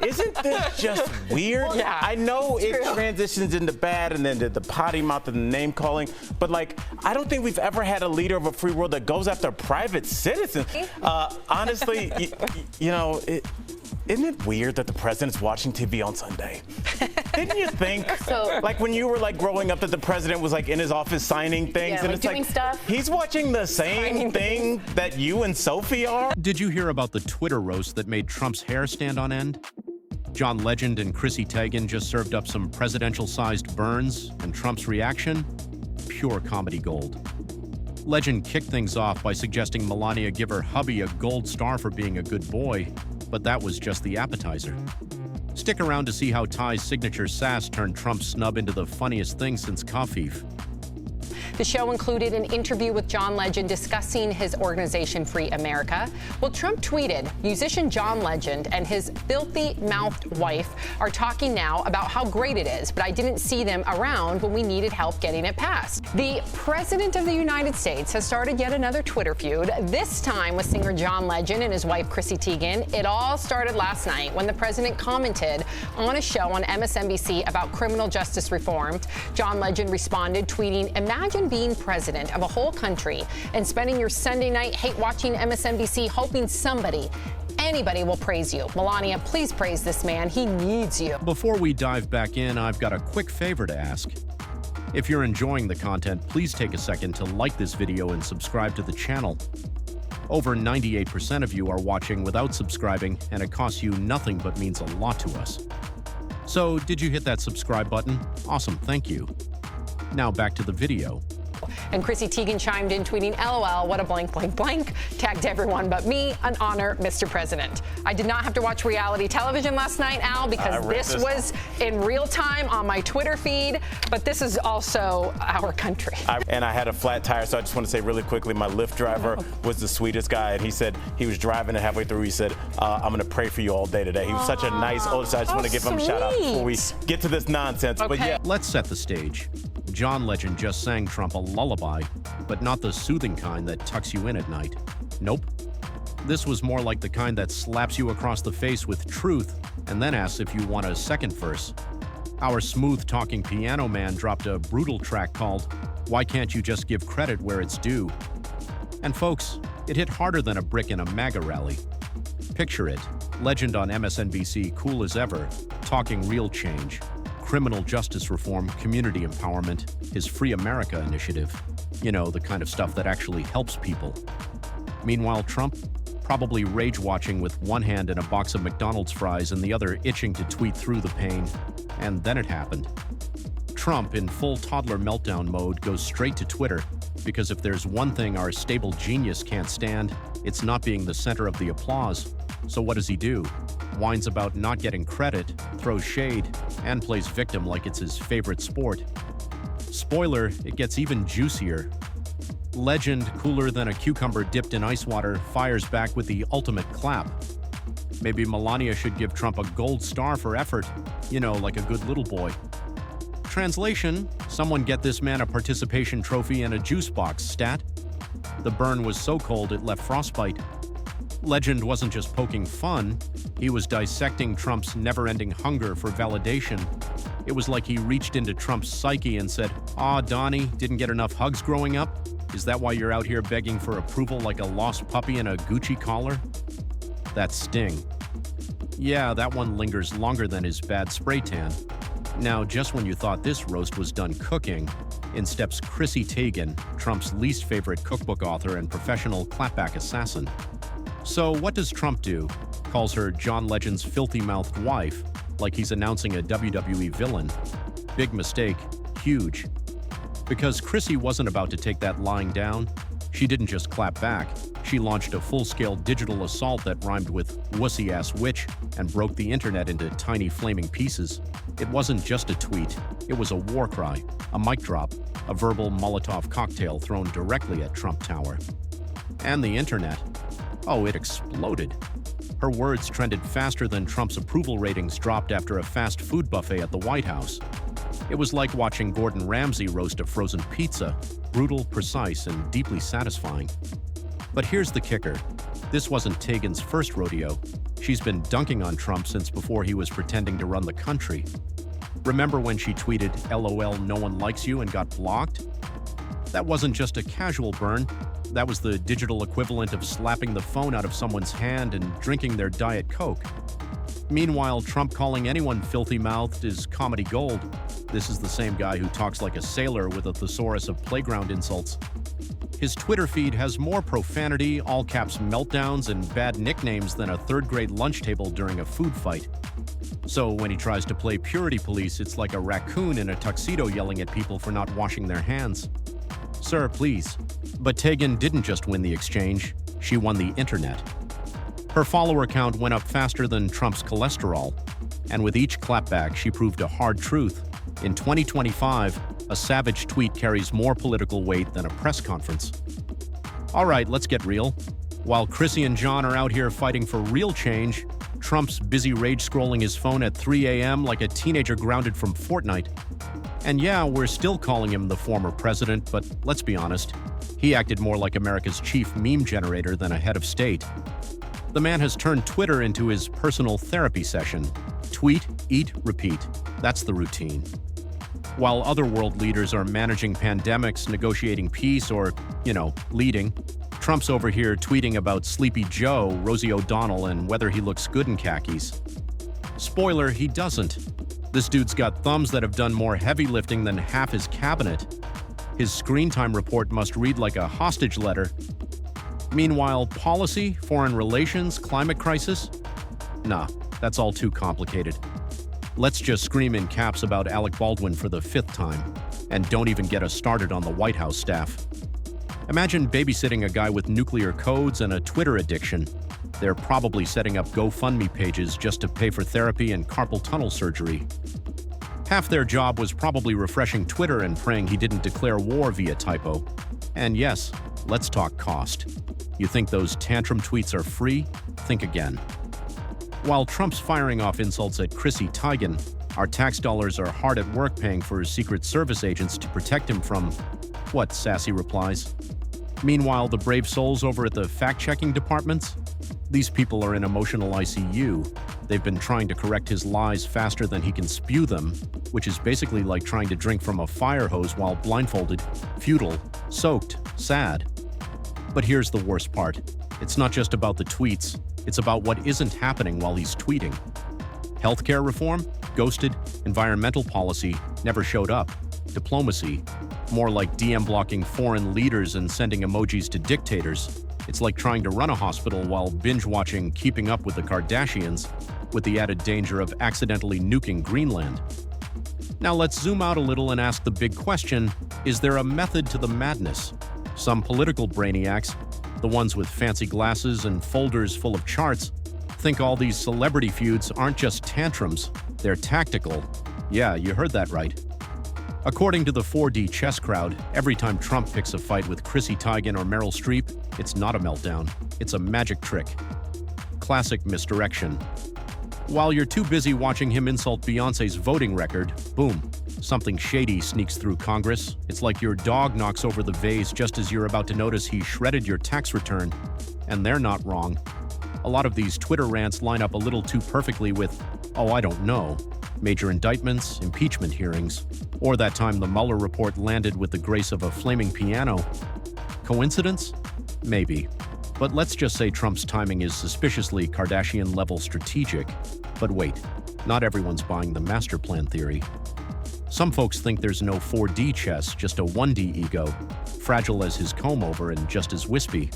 Isn't this just weird? Yeah, I know it transitions into bad and then the potty mouth and the name calling, but like, I don't think we've ever had a leader of a free world that goes after private citizens. Honestly, you know, isn't it weird that the president's watching TV on Sunday? Didn't you think, like when you were like growing up, that the president was like in his office signing things, yeah, and like it's doing like stuff. He's watching the same thing that you and Sophie are? Did you hear about the Twitter roast that made Trump's hair stand on end? John Legend and Chrissy Teigen just served up some presidential-sized burns, and Trump's reaction? Pure comedy gold. Legend kicked things off by suggesting Melania give her hubby a gold star for being a good boy, but that was just the appetizer. Stick around to see how Ty's signature sass turned Trump's snub into the funniest thing since Kafif. The show included an interview with John Legend discussing his organization Free America. Well, Trump tweeted, musician John Legend and his filthy-mouthed wife are talking now about how great it is, but I didn't see them around when we needed help getting it passed. The President of the United States has started yet another Twitter feud, this time with singer John Legend and his wife Chrissy Teigen. It all started last night when the president commented on a show on MSNBC about criminal justice reform. John Legend responded, tweeting, "Imagine being president of a whole country and spending your Sunday night hate-watching MSNBC hoping anybody will praise you. Melania, please praise this man. He needs you." Before we dive back in, I've got a quick favor to ask. If you're enjoying the content, please take a second to like this video and subscribe to the channel. Over 98% of you are watching without subscribing, and it costs you nothing but means a lot to us. So, did you hit that subscribe button? Awesome, thank you. Now back to the video. And Chrissy Teigen chimed in, tweeting, "LOL, what a blank, blank, blank. Tagged everyone but me. An honor, Mr. President." I did not have to watch reality television last night, Al, because this was in real time on my Twitter feed. But this is also our country. And I had a flat tire, so I just want to say really quickly, my Lyft driver was the sweetest guy. And he said, he was driving and halfway through, he said, "I'm going to pray for you all day today." He was such a nice older, so I just want to give him a shout out before we get to this nonsense. Okay. But yeah. Let's set the stage. John Legend just sang Trump a lullaby, but not the soothing kind that tucks you in at night. Nope. This was more like the kind that slaps you across the face with truth and then asks if you want a second verse. Our smooth-talking piano man dropped a brutal track called "Why Can't You Just Give Credit Where It's Due?" And folks, it hit harder than a brick in a MAGA rally. Picture it, Legend on MSNBC, cool as ever, talking real change. Criminal justice reform, community empowerment, his Free America initiative. You know, the kind of stuff that actually helps people. Meanwhile, Trump, probably rage-watching with one hand in a box of McDonald's fries and the other itching to tweet through the pain. And then it happened. Trump, in full toddler meltdown mode, goes straight to Twitter, because if there's one thing our stable genius can't stand, it's not being the center of the applause. So what does he do? Whines about not getting credit, throws shade, and plays victim like it's his favorite sport. Spoiler, it gets even juicier. Legend, cooler than a cucumber dipped in ice water, fires back with the ultimate clap. Maybe Melania should give Trump a gold star for effort, you know, like a good little boy. Translation, someone get this man a participation trophy and a juice box, stat. The burn was so cold it left frostbite. Legend wasn't just poking fun, he was dissecting Trump's never-ending hunger for validation. It was like he reached into Trump's psyche and said, "Aw, Donnie, didn't get enough hugs growing up? Is that why you're out here begging for approval like a lost puppy in a Gucci collar?" That sting. Yeah, that one lingers longer than his bad spray tan. Now, just when you thought this roast was done cooking, in steps Chrissy Teigen, Trump's least favorite cookbook author and professional clapback assassin. So what does Trump do? Calls her John Legend's filthy-mouthed wife, like he's announcing a WWE villain. Big mistake, huge. Because Chrissy wasn't about to take that lying down. She didn't just clap back, she launched a full-scale digital assault that rhymed with wussy-ass witch and broke the internet into tiny flaming pieces. It wasn't just a tweet, it was a war cry, a mic drop, a verbal Molotov cocktail thrown directly at Trump Tower. And the internet. Oh, it exploded. Her words trended faster than Trump's approval ratings dropped after a fast food buffet at the White House. It was like watching Gordon Ramsay roast a frozen pizza, brutal, precise, and deeply satisfying. But here's the kicker. This wasn't Tegan's first rodeo. She's been dunking on Trump since before he was pretending to run the country. Remember when she tweeted, "LOL, no one likes you," and got blocked? That wasn't just a casual burn. That was the digital equivalent of slapping the phone out of someone's hand and drinking their Diet Coke. Meanwhile, Trump calling anyone filthy-mouthed is comedy gold. This is the same guy who talks like a sailor with a thesaurus of playground insults. His Twitter feed has more profanity, all-caps meltdowns, and bad nicknames than a third-grade lunch table during a food fight. So when he tries to play purity police, it's like a raccoon in a tuxedo yelling at people for not washing their hands. Sir, please. But Tegan didn't just win the exchange, she won the internet. Her follower count went up faster than Trump's cholesterol, and with each clapback, she proved a hard truth. In 2025, a savage tweet carries more political weight than a press conference. All right, let's get real. While Chrissy and John are out here fighting for real change, Trump's busy rage-scrolling his phone at 3 a.m. like a teenager grounded from Fortnite. And yeah, we're still calling him the former president, but let's be honest, he acted more like America's chief meme generator than a head of state. The man has turned Twitter into his personal therapy session. Tweet, eat, repeat. That's the routine. While other world leaders are managing pandemics, negotiating peace, or, leading, Trump's over here tweeting about Sleepy Joe, Rosie O'Donnell, and whether he looks good in khakis. Spoiler, he doesn't. This dude's got thumbs that have done more heavy lifting than half his cabinet. His screen time report must read like a hostage letter. Meanwhile, policy, foreign relations, climate crisis? Nah, that's all too complicated. Let's just scream in caps about Alec Baldwin for the 5th time, and don't even get us started on the White House staff. Imagine babysitting a guy with nuclear codes and a Twitter addiction. They're probably setting up GoFundMe pages just to pay for therapy and carpal tunnel surgery. Half their job was probably refreshing Twitter and praying he didn't declare war via typo. And yes, let's talk cost. You think those tantrum tweets are free? Think again. While Trump's firing off insults at Chrissy Teigen, our tax dollars are hard at work paying for Secret Service agents to protect him from, what, sassy replies? Meanwhile, the brave souls over at the fact-checking departments? These people are in emotional ICU. They've been trying to correct his lies faster than he can spew them, which is basically like trying to drink from a fire hose while blindfolded, futile, soaked, sad. But here's the worst part. It's not just about the tweets. It's about what isn't happening while he's tweeting. Healthcare reform? Ghosted. Environmental policy? Never showed up. Diplomacy? More like DM blocking foreign leaders and sending emojis to dictators. It's like trying to run a hospital while binge-watching Keeping Up with the Kardashians, with the added danger of accidentally nuking Greenland. Now let's zoom out a little and ask the big question, is there a method to the madness? Some political brainiacs, the ones with fancy glasses and folders full of charts, think all these celebrity feuds aren't just tantrums, they're tactical. Yeah, you heard that right. According to the 4D chess crowd, every time Trump picks a fight with Chrissy Teigen or Meryl Streep, it's not a meltdown, it's a magic trick. Classic misdirection. While you're too busy watching him insult Beyoncé's voting record, boom, something shady sneaks through Congress. It's like your dog knocks over the vase just as you're about to notice he shredded your tax return. And they're not wrong. A lot of these Twitter rants line up a little too perfectly with, oh, I don't know, major indictments, impeachment hearings, or that time the Mueller report landed with the grace of a flaming piano. Coincidence? Maybe. But let's just say Trump's timing is suspiciously Kardashian-level strategic. But wait, not everyone's buying the master plan theory. Some folks think there's no 4D chess, just a 1D ego, fragile as his comb-over and just as wispy.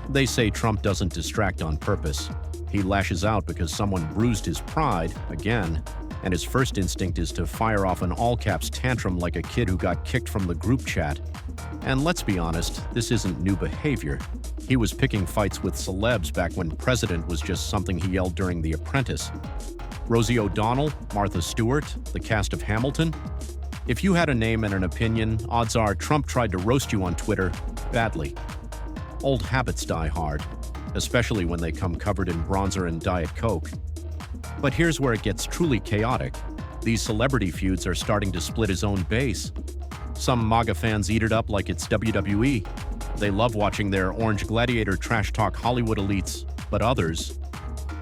They say Trump doesn't distract on purpose. He lashes out because someone bruised his pride, again, and his first instinct is to fire off an all-caps tantrum like a kid who got kicked from the group chat. And let's be honest, this isn't new behavior. He was picking fights with celebs back when president was just something he yelled during The Apprentice. Rosie O'Donnell, Martha Stewart, the cast of Hamilton. If you had a name and an opinion, odds are Trump tried to roast you on Twitter badly. Old habits die hard, especially when they come covered in bronzer and Diet Coke. But here's where it gets truly chaotic. These celebrity feuds are starting to split his own base. Some MAGA fans eat it up like it's WWE, They love watching their Orange Gladiator trash talk Hollywood elites, but others,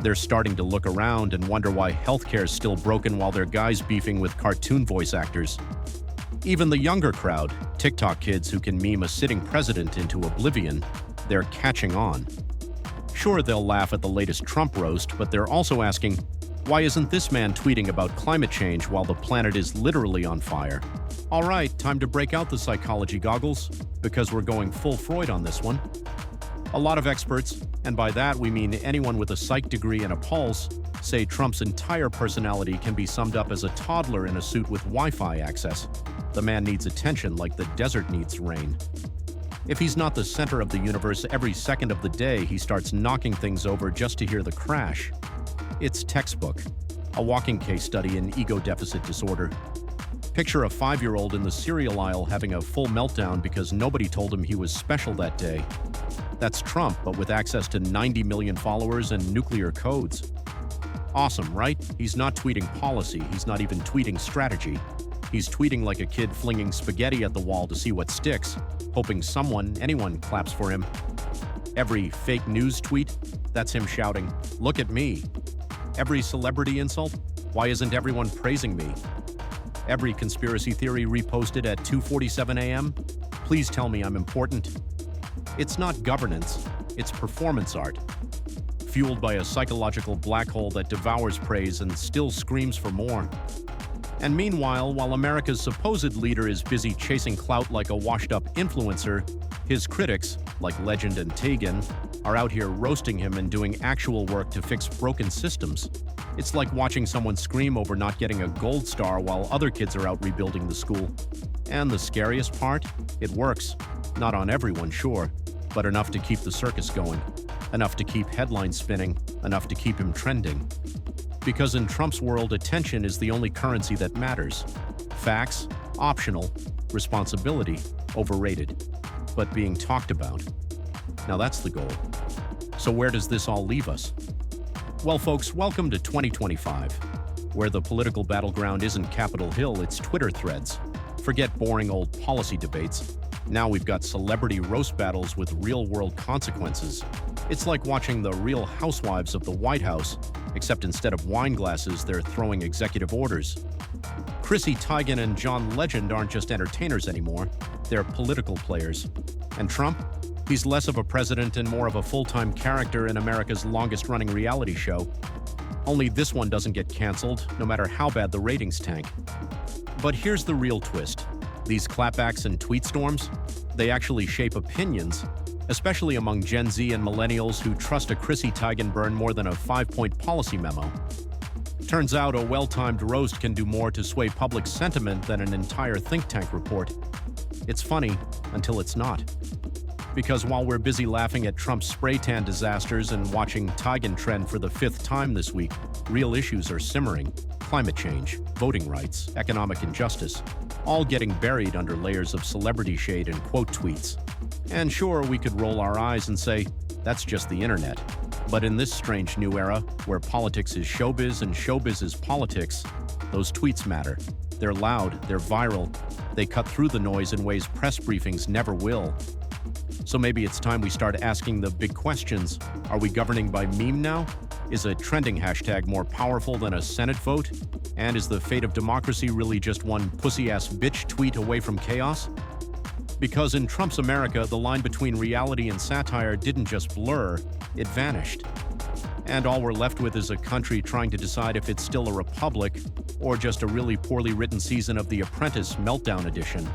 they're starting to look around and wonder why healthcare's still broken while their guys beefing with cartoon voice actors. Even the younger crowd, TikTok kids who can meme a sitting president into oblivion, they're catching on. Sure, they'll laugh at the latest Trump roast, but they're also asking, why isn't this man tweeting about climate change while the planet is literally on fire? All right, time to break out the psychology goggles, because we're going full Freud on this one. A lot of experts, and by that we mean anyone with a psych degree and a pulse, say Trump's entire personality can be summed up as a toddler in a suit with Wi-Fi access. The man needs attention like the desert needs rain. If he's not the center of the universe every second of the day, he starts knocking things over just to hear the crash. It's textbook, a walking case study in ego deficit disorder. Picture a 5-year-old in the cereal aisle having a full meltdown because nobody told him he was special that day. That's Trump, but with access to 90 million followers and nuclear codes. Awesome, right? He's not tweeting policy, he's not even tweeting strategy. He's tweeting like a kid flinging spaghetti at the wall to see what sticks, hoping anyone claps for him. Every fake news tweet, that's him shouting, "Look at me." Every celebrity insult, "Why isn't everyone praising me?" Every conspiracy theory reposted at 2:47 a.m., "Please tell me I'm important." It's not governance, it's performance art, fueled by a psychological black hole that devours praise and still screams for more. And meanwhile, while America's supposed leader is busy chasing clout like a washed-up influencer, his critics, like Legend and Tagan, are out here roasting him and doing actual work to fix broken systems. It's like watching someone scream over not getting a gold star while other kids are out rebuilding the school. And the scariest part? It works. Not on everyone, sure, but enough to keep the circus going, enough to keep headlines spinning, enough to keep him trending. Because in Trump's world, attention is the only currency that matters. Facts, optional. Responsibility, overrated. But being talked about. Now that's the goal. So where does this all leave us? Well, folks, welcome to 2025, where the political battleground isn't Capitol Hill, it's Twitter threads. Forget boring old policy debates. Now we've got celebrity roast battles with real-world consequences. It's like watching the Real Housewives of the White House, except instead of wine glasses, they're throwing executive orders. Chrissy Teigen and John Legend aren't just entertainers anymore, they're political players. And Trump? He's less of a president and more of a full-time character in America's longest-running reality show. Only this one doesn't get canceled, no matter how bad the ratings tank. But here's the real twist. These clapbacks and tweet storms, they actually shape opinions, especially among Gen Z and millennials who trust a Chrissy Teigen burn more than a 5-point policy memo. Turns out a well-timed roast can do more to sway public sentiment than an entire think tank report. It's funny until it's not. Because while we're busy laughing at Trump's spray tan disasters and watching Teigen trend for the 5th time this week, real issues are simmering. Climate change, voting rights, economic injustice, all getting buried under layers of celebrity shade and quote tweets. And sure, we could roll our eyes and say, that's just the internet. But in this strange new era, where politics is showbiz and showbiz is politics, those tweets matter. They're loud, they're viral, they cut through the noise in ways press briefings never will. So maybe it's time we start asking the big questions. Are we governing by meme now? Is a trending hashtag more powerful than a Senate vote? And is the fate of democracy really just one pussy-ass bitch tweet away from chaos? Because in Trump's America, the line between reality and satire didn't just blur, it vanished. And all we're left with is a country trying to decide if it's still a republic or just a really poorly written season of The Apprentice Meltdown Edition.